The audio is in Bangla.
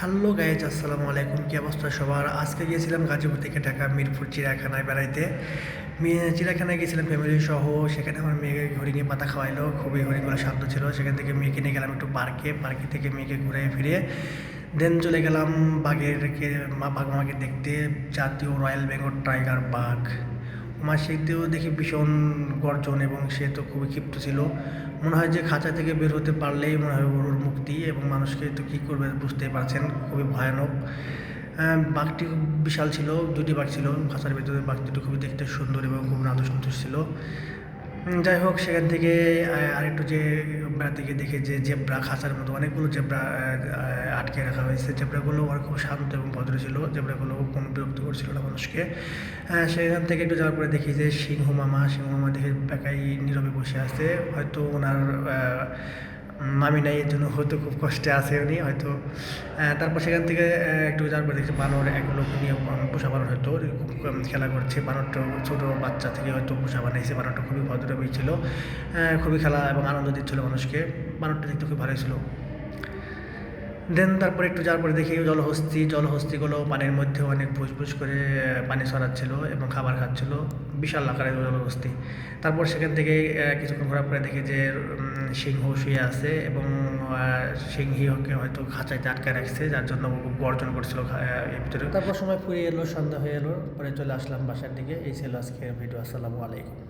হ্যালো গাইজ, আসসালামু আলাইকুম। কি অবস্থা সবার? আজকে গিয়েছিলাম গাজীপুর থেকে ঢাকা মিরপুর চিড়িয়াখানায় বেড়াইতে। চিড়িয়াখানায় গিয়েছিলাম ফ্যামিলি সহ। সেখানে আমার মেয়েকে হরিণে পাতা খাওয়াইলো, খুবই হরিণগুলো শান্ত ছিল। সেখান থেকে মেয়েকে নিয়ে গেলাম একটু পার্কে থেকে মেয়েকে ঘুরে ফিরে দেন চলে গেলাম বাঘ মামাকে দেখতে। জাতীয় রয়্যাল বেঙ্গল টাইগার বাঘ। সেটিও দেখি ভীষণ গর্জন এবং সে তো খুবই ক্ষিপ্ত ছিল। মনে হয় যে খাঁচা থেকে বের হতে পারলেই মনে হয় ওর মুক্তি, এবং মানুষকে তো কী করবে বুঝতেই পারছেন, খুবই ভয়ানক। বাঘটি খুব বিশাল ছিল, দুটি বাঘ ছিল খাঁচার ভিতরে। বাঘ দুটো খুবই দেখতে সুন্দর এবং খুব নাদুস ছিল। যাই হোক, সেখান থেকে আরেকটু যে বেড়াতে গিয়ে দেখে যে জেব্রা, খাঁচার মতো অনেকগুলো জেব্রা আটকে রাখা হয়েছে। জেব্রাগুলো আর খুব শান্ত এবং ভদ্র ছিল। জেব্রাগুলো কোনো বিরক্ত করছিল না মানুষকে। সেখান থেকে একটু যাওয়ার পরে দেখি যে সিংহ মামা দেখে বেকাই নীরবে বসে আছে। হয়তো ওনার মামি নাই, এর জন্য হয়তো খুব কষ্টে আছে উনি হয়তো। তারপর সেখান থেকে একটু যাওয়ার পরে দেখছি বানর, এগুলো নিয়ে পোষা বানর হয়তো খুব খেলা করছে। বানরটা ছোটো বাচ্চা থেকে হয়তো পোষা বানাইছে। বানরটা খুবই ভদ্রভাবেই ছিল, খুবই খেলা এবং আনন্দ দিচ্ছিল মানুষকে। বানরটা দেখতে খুব ভালোই ছিল। দেন তারপরে একটু যাওয়ার পরে দেখি জলহস্তিগুলো পানির মধ্যে অনেক ভুস করে পানি ছড়াচ্ছিল এবং খাবার খাচ্ছিল। বিশাল আকারের জলহস্তি। তারপর সেখান থেকে কিছুক্ষণ ঘোরার পরে দেখি যে সিংহ শুয়ে আছে এবং সিংহীকে হয়তো খাঁচাইতে আটকে রাখছে, যার জন্য গর্জন করছিল এর ভিতরে। তারপর সময় ফুরিয়ে এলো, সন্ধ্যা হয়ে এলো, পরে চলে আসলাম বাসার দিকে। এই ছিল আজকের ভিডিও। আসসালামু আলাইকুম।